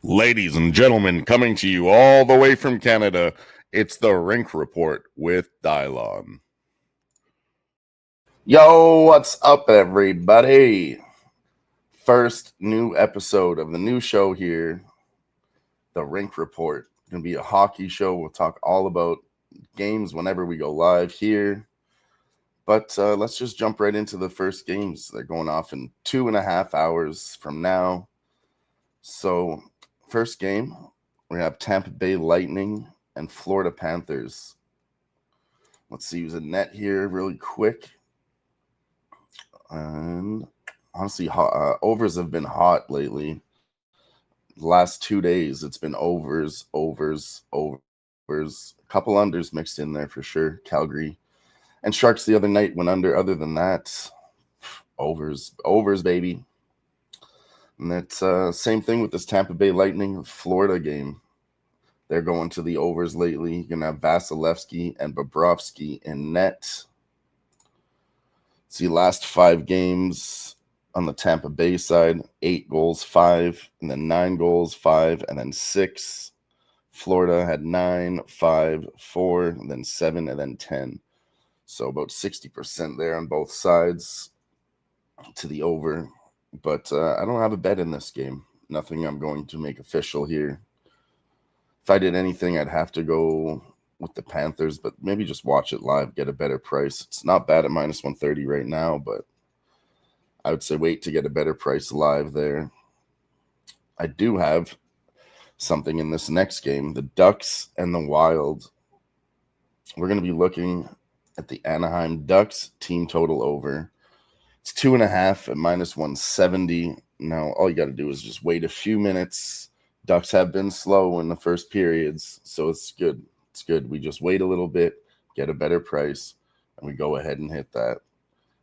Ladies and gentlemen, coming to you all the way from Canada, it's the Rink Report with Dylon. Yo, what's up, everybody? First new episode of the new show here, the Rink Report. It's going to be a hockey show. We'll talk all about games whenever we go live here. But let's just jump right into the first games. They're going off in 2.5 hours from now. So, first game, we have Tampa Bay Lightning and Florida Panthers. Let's see who's in net here really quick. And honestly, overs have been hot lately. The last 2 days, it's been overs. A couple unders mixed in there for sure. Calgary and Sharks the other night went under. Other than that, overs, baby. And that's same thing with this Tampa Bay Lightning Florida game. They're going to the overs lately. You're going to have Vasilevsky and Bobrovsky in net. See, last 5 games on the Tampa Bay side, 8 goals, 5, and then 9 goals, 5, and then 6. Florida had 9, 5, 4, and then 7, and then 10. So about 60% there on both sides to the over. But I don't have a bet in this game. Nothing I'm going to make official here. If I did anything, I'd have to go with the Panthers, but maybe just watch it live, get a better price. It's not bad at minus 130 right now, but I would say wait to get a better price live there. I do have something in this next game, the Ducks and the Wild. We're going to be looking at the Anaheim Ducks team total over. It's 2.5 at minus 170. Now, all you got to do is just wait a few minutes. Ducks have been slow in the first periods, so it's good. It's good. We just wait a little bit, get a better price, and we go ahead and hit that.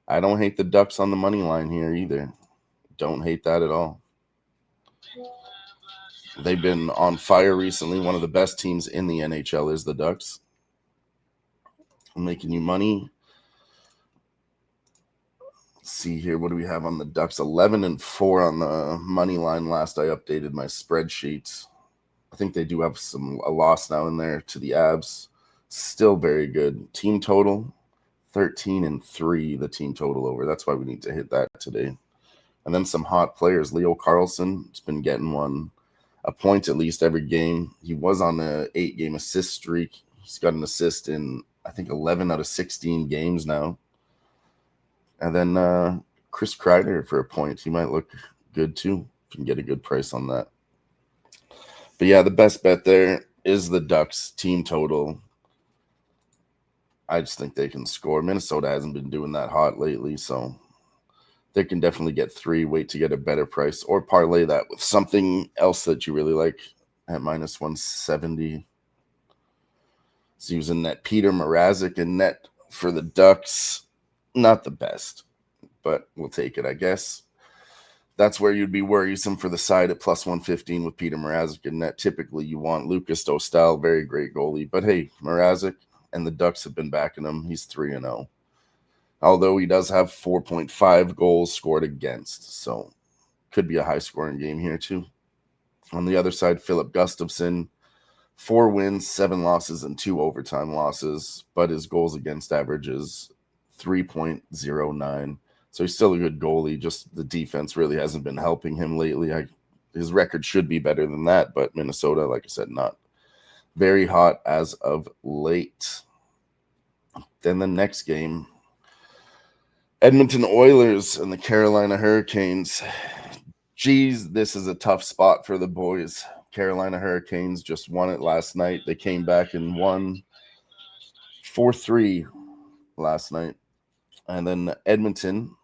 I don't hate the Ducks on the money line here either. Don't hate that at all. They've been on fire recently. One of the best teams in the NHL is the Ducks. I'm making you money. Let's see here. What do we have on the Ducks? 11-4 on the money line last I updated my spreadsheet. I think they do have a loss now in there to the Abs. Still very good. Team total, 13-3, the team total over. That's why we need to hit that today. And then some hot players. Leo Carlsson has been getting a point at least every game. He was on an 8-game assist streak. He's got an assist in, I think, 11 out of 16 games now. And then Chris Kreider for a point. He might look good too if you can get a good price on that. But yeah, the best bet there is the Ducks team total. I just think they can score. Minnesota hasn't been doing that hot lately, so they can definitely get 3. Wait to get a better price or parlay that with something else that you really like at minus 170. So using that Peter Mrazek in net for the Ducks. Not the best, but we'll take it, I guess. That's where you'd be worrisome for the side at plus 115 with Peter Mrazek in net. Typically, you want Lucas Dostal, very great goalie. But hey, Mrazek and the Ducks have been backing him. He's 3-0. Although he does have 4.5 goals scored against. So could be a high-scoring game here too. On the other side, Philip Gustafsson, 4 wins, 7 losses, and 2 overtime losses. But his goals against average is 3.09. So he's still a good goalie. Just the defense really hasn't been helping him lately. His record should be better than that, but Minnesota, like I said, not very hot as of late. Then the next game, Edmonton Oilers and the Carolina Hurricanes. Geez, this is a tough spot for the boys. Carolina Hurricanes just won it last night. They came back and won 4-3 last night. And then Edmonton,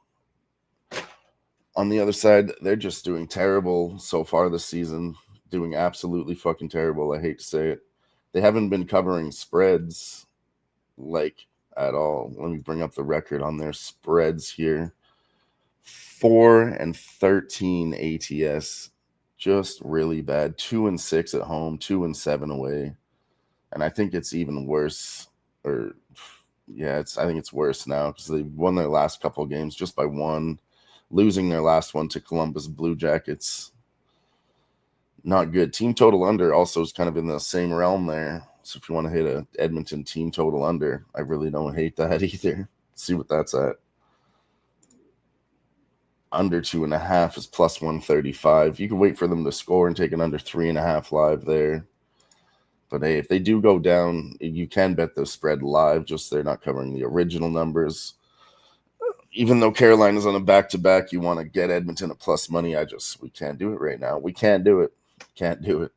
on the other side, they're just doing terrible so far this season. Doing absolutely fucking terrible. I hate to say it. They haven't been covering spreads like at all. Let me bring up the record on their spreads here. 4-13 ATS. Just really bad. 2-6 at home, 2-7 away. And I think it's even worse. I think it's worse now because they won their last couple of games just by 1, losing their last one to Columbus Blue Jackets. Not good. Team total under also is kind of in the same realm there. So if you want to hit a Edmonton team total under, I really don't hate that either. Let's see what that's at. Under 2.5 is plus 135. You can wait for them to score and take an under 3.5 live there. But hey, if they do go down, you can bet the spread live, just they're not covering the original numbers. Even though Carolina's on a back-to-back, you want to get Edmonton at plus money. We can't do it right now. We can't do it. Can't do it.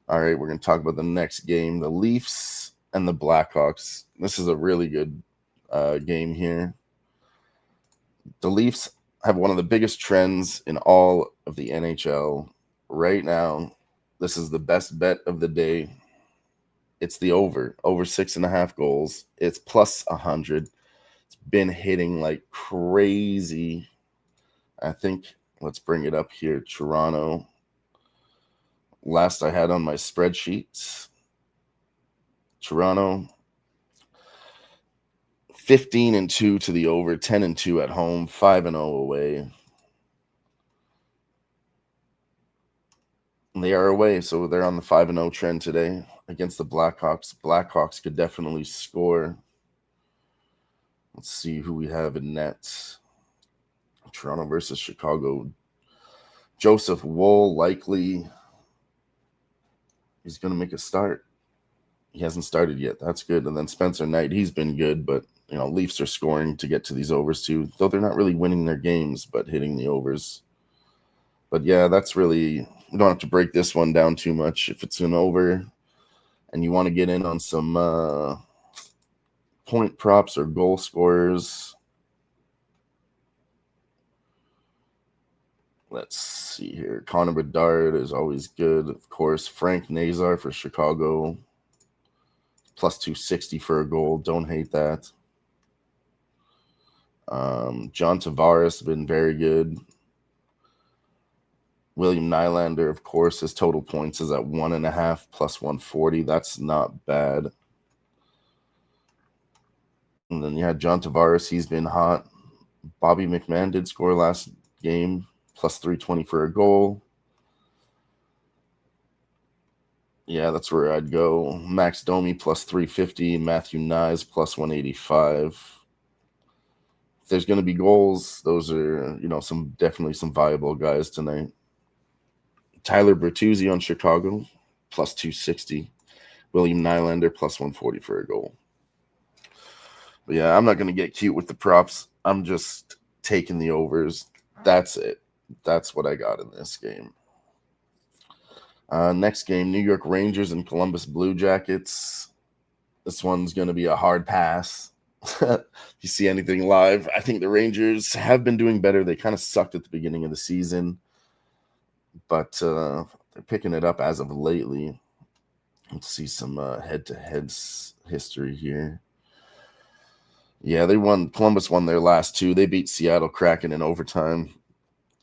All right, we're going to talk about the next game, the Leafs and the Blackhawks. This is a really good game here. The Leafs have one of the biggest trends in all of the NHL right now. This is the best bet of the day. It's the over 6.5 goals. It's plus 100. It's been hitting like crazy. I think, let's bring it up here. Toronto. Last I had on my spreadsheets, Toronto 15-2 to the over, 10-2 at home, 5-0 away. And they are away, so they're on the 5-0 trend today against the Blackhawks. Blackhawks could definitely score. Let's see who we have in net. Toronto versus Chicago. Joseph Woll likely. He's going to make a start. He hasn't started yet. That's good. And then Spencer Knight, he's been good, but Leafs are scoring to get to these overs too. Though they're not really winning their games, but hitting the overs. But yeah, that's really, we don't have to break this one down too much. If it's an over and you want to get in on some point props or goal scorers, let's see here. Connor Bedard is always good. Of course, Frank Nazar for Chicago. Plus 260 for a goal. Don't hate that. John Tavares has been very good. William Nylander, of course, his total points is at 1.5 plus 140. That's not bad. And then you had John Tavares. He's been hot. Bobby McMahon did score last game. Plus 320 for a goal. Yeah, that's where I'd go. Max Domi plus 350. Matthew Nyes plus 185. If there's going to be goals, those are, definitely some viable guys tonight. Tyler Bertuzzi on Chicago, plus 260. William Nylander, plus 140 for a goal. But yeah, I'm not going to get cute with the props. I'm just taking the overs. That's it. That's what I got in this game. Next game, New York Rangers and Columbus Blue Jackets. This one's going to be a hard pass. If you see anything live, I think the Rangers have been doing better. They kind of sucked at the beginning of the season, but they're picking it up as of lately. Let's see some head-to-head history here. Yeah, Columbus won their last two. They beat Seattle Kraken in overtime,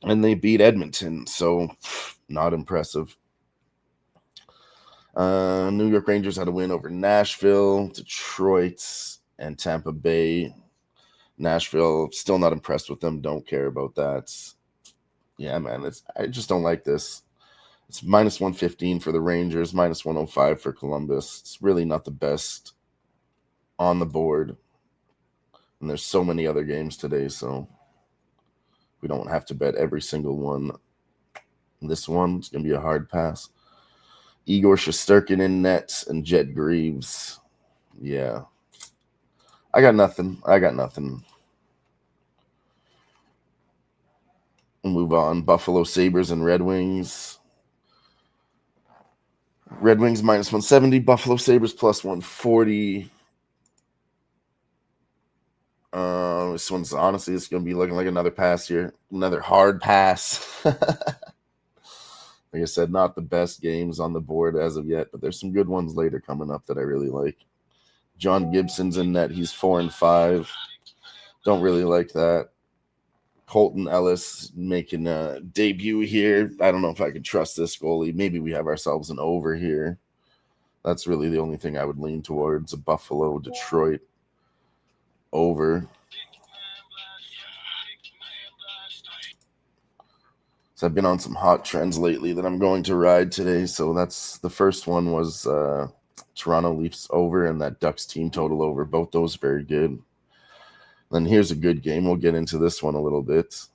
and they beat Edmonton, so not impressive. New York Rangers had a win over Nashville, Detroit, and Tampa Bay. Nashville, still not impressed with them. Don't care about that. Yeah, man, I just don't like this. It's minus 115 for the Rangers, minus 105 for Columbus. It's really not the best on the board. And there's so many other games today, so we don't have to bet every single one. This one's going to be a hard pass. Igor Shesterkin in net and Jet Greaves. Yeah. I got nothing. We'll move on. Buffalo Sabres and Red Wings. Red Wings minus 170. Buffalo Sabres plus 140. This one's honestly, it's going to be looking like another pass here. Another hard pass. Like I said, not the best games on the board as of yet, but there's some good ones later coming up that I really like. John Gibson's in net. He's 4-5. Don't really like that. Colton Ellis making a debut here. I don't know if I can trust this goalie. Maybe we have ourselves an over here. That's really the only thing I would lean towards. A Buffalo, Detroit over. So I've been on some hot trends lately that I'm going to ride today. So that's the first one was Toronto Leafs over and that Ducks team total over. Both those very good. Then here's a good game. We'll get into this one a little bit.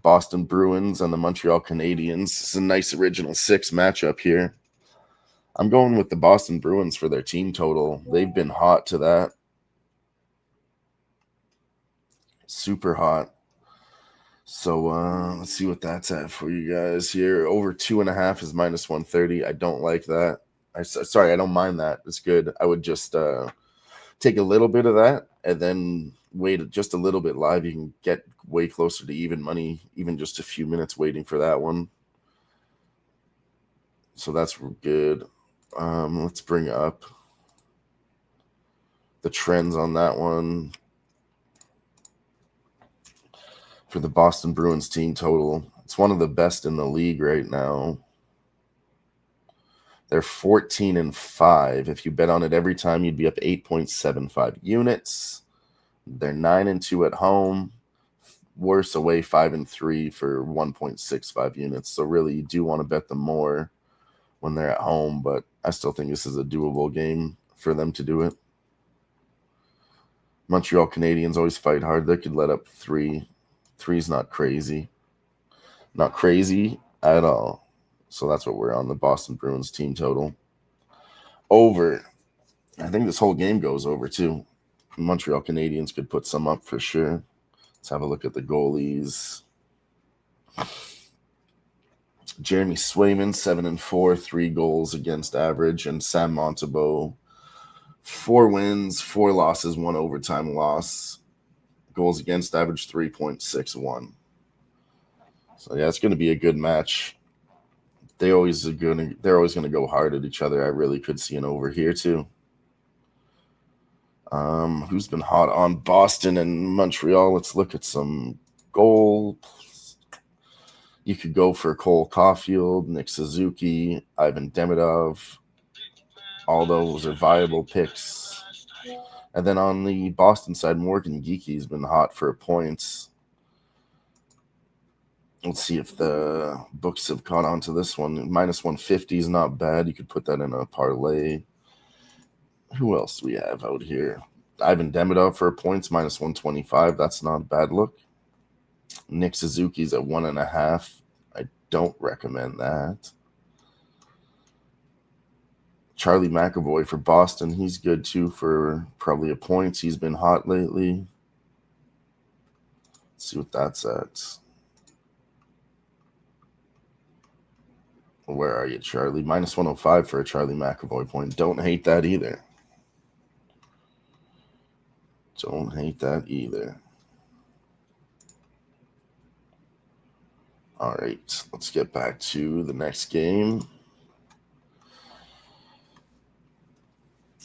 Boston Bruins and the Montreal Canadiens. It's a nice original 6 matchup here. I'm going with the Boston Bruins for their team total. They've been hot to that. Super hot. So let's see what that's at for you guys here. Over 2.5 is -130. I don't like that. Sorry, I don't mind that. It's good. I would just take a little bit of that and then wait just a little bit live. You can get way closer to even money, even just a few minutes waiting for that one. So that's good. Let's bring up the trends on that one. For the Boston Bruins team total, it's one of the best in the league right now. They're 14-5. If you bet on it every time, you'd be up 8.75 units. They're 9-2 at home. Worse away, 5-3 for 1.65 units. So really, you do want to bet them more when they're at home, but I still think this is a doable game for them to do it. Montreal Canadiens always fight hard. They could let up 3. 3's not crazy. Not crazy at all. So that's what we're on, the Boston Bruins team total. Over. I think this whole game goes over, too. Montreal Canadiens could put some up for sure. Let's have a look at the goalies. Jeremy Swayman, 7-4, 3 goals against average. And Sam Montembeault, 4 wins, 4 losses, 1 overtime loss. Goals against average 3.61. So yeah, it's going to be a good match. They're always going to go hard at each other. I really could see an over here too. Who's been hot on Boston and Montreal? Let's look at some goals. You could go for Cole Caulfield, Nick Suzuki, Ivan Demidov. All those are viable picks. And then on the Boston side, Morgan Geeky's been hot for points. Let's see if the books have caught on to this one. -150 is not bad. You could put that in a parlay. Who else do we have out here? Ivan Demidov for points, -125. That's not a bad look. Nick Suzuki's at 1.5. I don't recommend that. Charlie McAvoy for Boston. He's good, too, for probably a points. He's been hot lately. Let's see what that's at. Where are you, Charlie? -105 for a Charlie McAvoy point. Don't hate that either. Don't hate that either. All right, let's get back to the next game.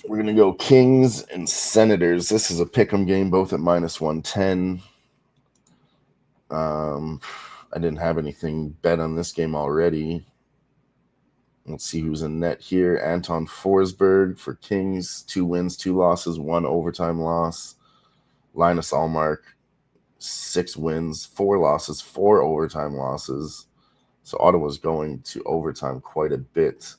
We're going to go Kings and Senators. This is a pick'em game, both at -110. I didn't have anything bet on this game already. Let's see who's in net here. Anton Forsberg for Kings. 2 wins, 2 losses, 1 overtime loss. Linus Allmark, 6 wins, 4 losses, 4 overtime losses. So Ottawa's going to overtime quite a bit.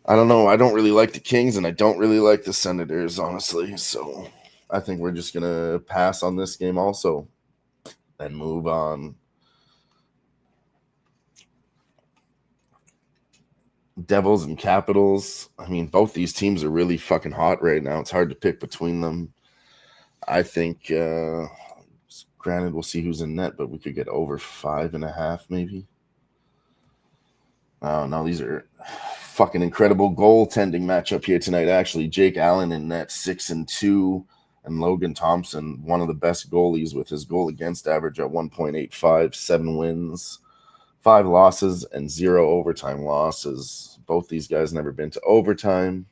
I don't know. I don't really like the Kings, and I don't really like the Senators, honestly. So I think we're just going to pass on this game also and move on. Devils and Capitals. I mean, both these teams are really fucking hot right now. It's hard to pick between them. I think, granted, we'll see who's in net, but we could get over 5.5 maybe. Oh, no, these are fucking incredible goaltending matchup here tonight. Actually, Jake Allen in net, 6-2, and Logan Thompson, one of the best goalies with his goal against average at 1.85, 7 wins, 5 losses, and 0 overtime losses. Both these guys never been to overtime.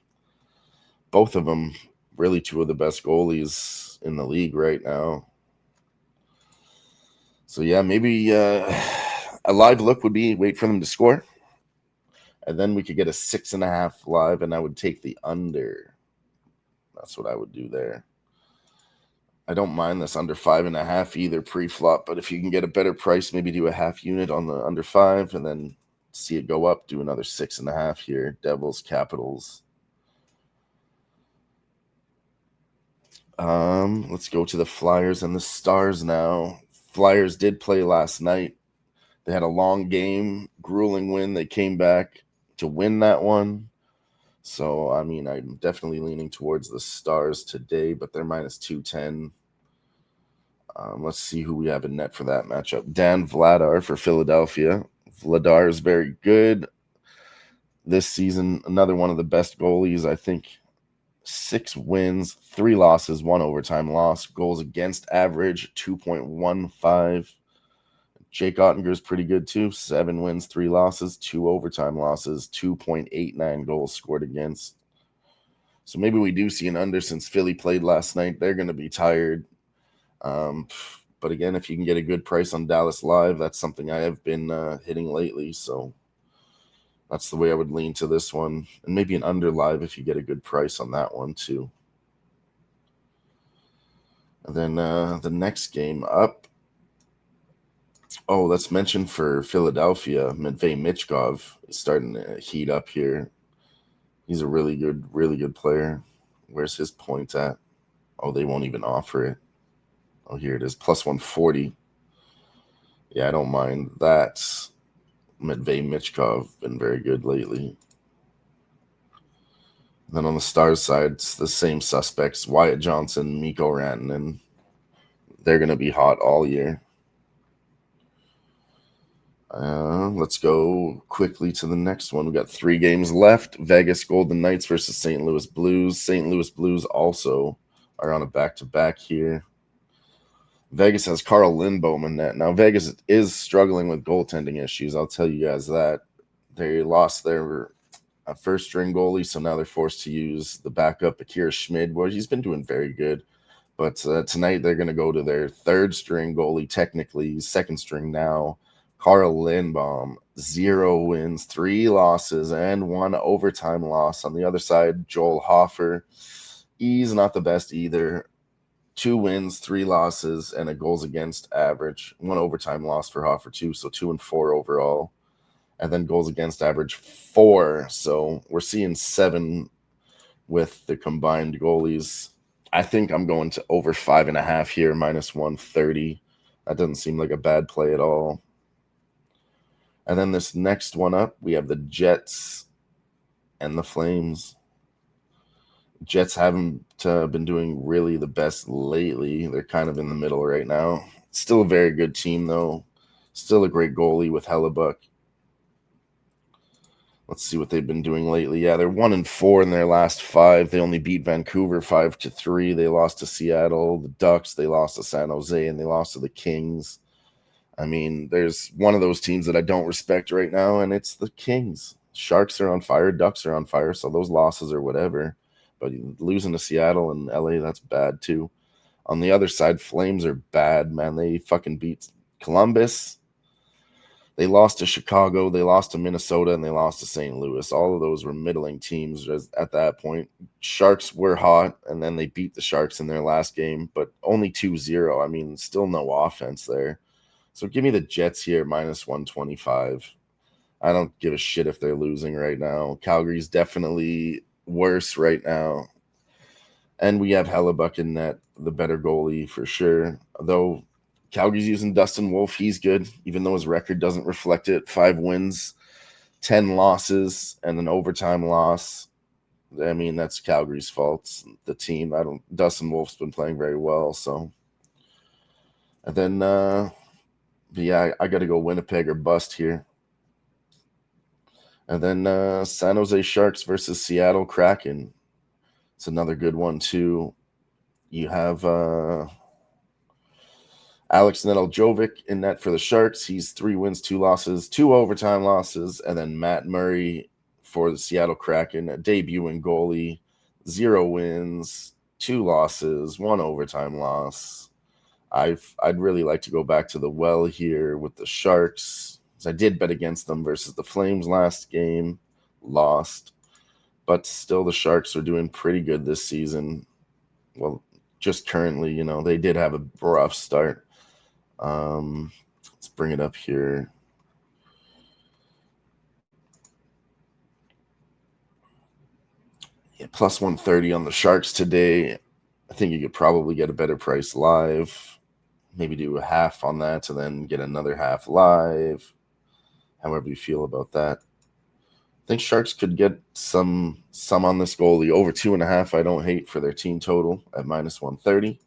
Both of them really 2 of the best goalies in the league right now. So yeah, maybe a live look would be wait for them to score. And then we could get a 6.5 live, and I would take the under. That's what I would do there. I don't mind this under 5.5 either pre-flop, but if you can get a better price, maybe do a half unit on the under 5 and then see it go up, do another 6.5 here. Devils, Capitals. Let's go to the Flyers and the Stars now. Flyers did play last night. They had a long game, grueling win. They came back to win that one. So, I mean, I'm definitely leaning towards the Stars today, but they're minus 210. Let's see who we have in net for that matchup. Dan Vladar for Philadelphia. Vladar is very good this season. Another one of the best goalies, I think. 6 wins, 3 losses, 1 overtime loss. Goals against average, 2.15. Jake Ottinger is pretty good too. 7 wins, 3 losses, 2 overtime losses, 2.89 goals scored against. So maybe we do see an under since Philly played last night. They're going to be tired. But again, if you can get a good price on Dallas Live, that's something I have been hitting lately. So that's the way I would lean to this one. And maybe an under live if you get a good price on that one too. And then the next game up. Oh, let's mention for Philadelphia, Matvei Michkov is starting to heat up here. He's a really good player. Where's his points at? Oh, they won't even offer it. Oh, here it is, plus 140. Yeah, I don't mind that. Matvei Michkov been very good lately. And then on the Stars side, it's the same suspects: Wyatt Johnson, Mikko Rantanen. They're going to be hot all year. Let's go quickly to the next one. We got 3 games left. Vegas Golden Knights versus St. Louis Blues. St. Louis Blues also are on a back-to-back here. Vegas has Carl Lindbohm in net. Now, Vegas is struggling with goaltending issues. I'll tell you guys that. They lost their first-string goalie, so now they're forced to use the backup, Akira Schmid. Well, he's been doing very good. But tonight they're going to go to their third-string goalie, technically second-string now, Carl Lindbohm. 0 wins, 3 losses, and 1 overtime loss. On the other side, Joel Hofer. He's not the best either. 2 wins, 3 losses, and a goals against average. 1 overtime loss for Hofer too, so 2 and 4 overall. And then goals against average 4. So we're seeing 7 with the combined goalies. I think I'm going to over 5.5 here, minus 130. That doesn't seem like a bad play at all. And then this next one up, we have the Jets and the Flames. Jets haven't been doing really the best lately. They're kind of in the middle right now. Still a very good team, though. Still a great goalie with Hellebuck. Let's see what they've been doing lately. Yeah, they're 1 and 4 in their last 5. They only beat Vancouver 5-3. They lost to Seattle, the Ducks. They lost to San Jose, and they lost to the Kings. I mean, there's one of those teams that I don't respect right now, and it's the Kings. Sharks are on fire. Ducks are on fire, so those losses are whatever. But losing to Seattle and LA, that's bad too. On the other side, Flames are bad, man. They fucking beat Columbus. They lost to Chicago. They lost to Minnesota, and they lost to St. Louis. All of those were middling teams at that point. Sharks were hot, and then they beat the Sharks in their last game, but only 2-0. I mean, still no offense there. So give me the Jets here, minus 125. I don't give a shit if they're losing right now. Calgary's definitely worse right now. And we have Hellebuck in net, the better goalie for sure. Though Calgary's using Dustin Wolf. He's good, even though his record doesn't reflect it. 5 wins, 10 losses, and an overtime loss. I mean, that's Calgary's fault. The team. Dustin Wolf's been playing very well, so. And then yeah, I got to go Winnipeg or bust here. And then San Jose Sharks versus Seattle Kraken. It's another good one, too. You have Alex Nedeljkovic in net for the Sharks. He's 3 wins, 2 losses, 2 overtime losses. And then Matt Murray for the Seattle Kraken, a debuting goalie. 0 wins, 2 losses, 1 overtime loss. I'd really like to go back to the well here with the Sharks, because I did bet against them versus the Flames last game, lost, but still the Sharks are doing pretty good this season. Well, just currently, you know, they did have a rough start. Let's bring it up here. Yeah, plus 130 on the Sharks today. I think you could probably get a better price live. Maybe do a half on that and then get another half live. However you feel about that. I think Sharks could get some on this goalie. Over 2.5, I don't hate for their team total at minus 130.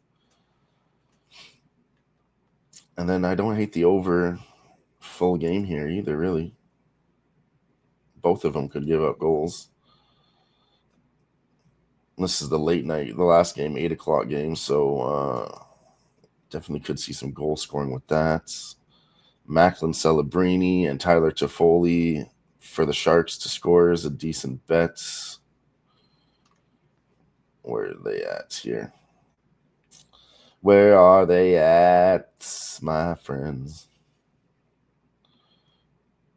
And then I don't hate the over full game here either, really. Both of them could give up goals. This is the late night, the last game, 8 o'clock game, so definitely could see some goal scoring with that. Macklin Celebrini and Tyler Toffoli for the Sharks to score is a decent bet. Where are they at here? Where are they at, my friends?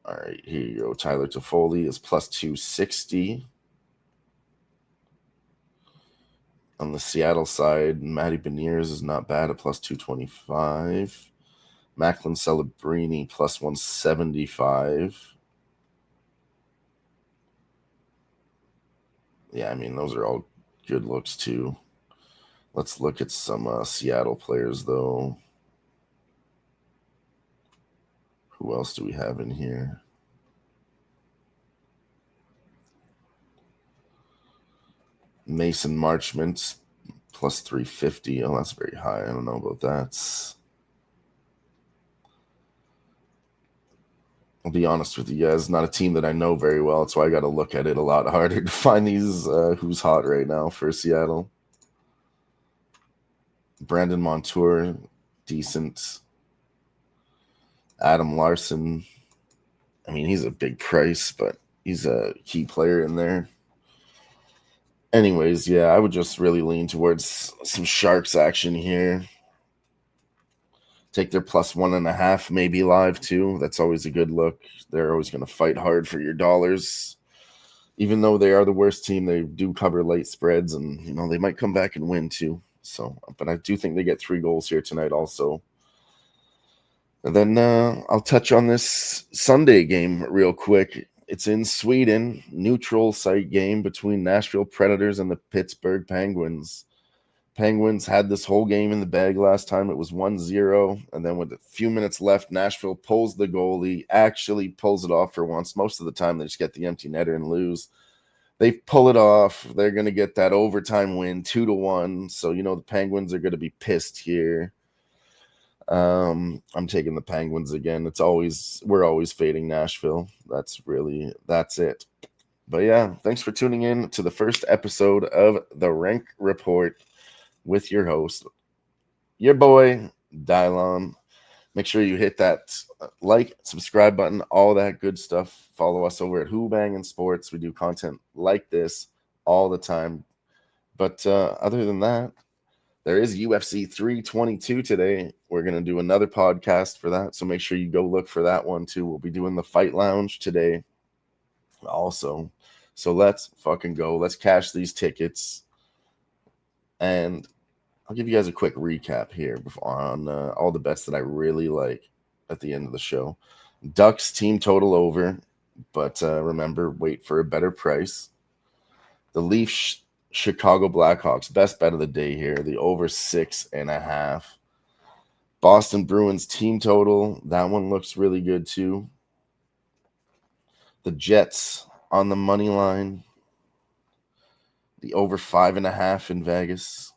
All right, here you go. Tyler Toffoli is plus 260. On the Seattle side, Matty Beniers is not bad at plus 225. Macklin Celebrini plus 175. Yeah, I mean, those are all good looks too. Let's look at some Seattle players, though. Who else do we have in here? Mason Marchment plus 350. Oh, that's very high. I don't know about that. I'll be honest with you guys, not a team that I know very well, so I got to look at it a lot harder to find these who's hot right now for Seattle. Brandon Montour, decent. Adam Larson, I mean, he's a big price, but he's a key player in there. Anyways, yeah, I would just really lean towards some Sharks action here. Take their plus 1.5, maybe live too. That's always a good look. They're always going to fight hard for your dollars. Even though they are the worst team, they do cover late spreads, and you know they might come back and win too. So, but I do think they get 3 goals here tonight also. And then I'll touch on this Sunday game real quick. It's in Sweden, neutral site game between Nashville Predators and the Pittsburgh Penguins. Penguins had this whole game in the bag last time. It was 1-0, and then with a few minutes left, Nashville pulls the goalie, actually pulls it off for once. Most of the time, they just get the empty netter and lose. They pull it off. They're going to get that overtime win, 2-1. So, you know, the Penguins are going to be pissed here. I'm taking the Penguins again. We're always fading Nashville. That's it. But yeah, thanks for tuning in to the first episode of the Rink Report with your host, your boy, Dylon. Make sure you hit that like, subscribe button, all that good stuff. Follow us over at Who-Bangin Sports. We do content like this all the time. But other than that, there is UFC 322 today. We're going to do another podcast for that, so make sure you go look for that one too. We'll be doing the Fight Lounge today also. So let's fucking go. Let's cash these tickets. And I'll give you guys a quick recap here on all the bets that I really like at the end of the show. Ducks team total over, but remember, wait for a better price. The Leafs Chicago Blackhawks, best bet of the day here, the over 6.5. Boston Bruins team total, that one looks really good too. The Jets on the money line, the over 5.5 in Vegas,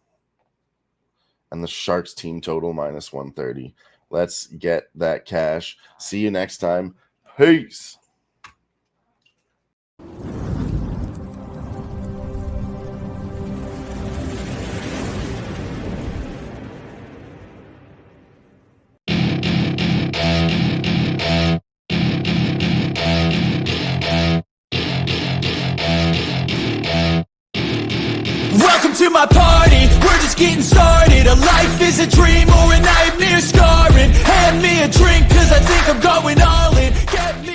and the Sharks team total minus 130. Let's get that cash. See you next time. Peace. Welcome to my party, we're just getting started. A life is a dream or a nightmare scarring. Hand me a drink cause I think I'm going all in. Get me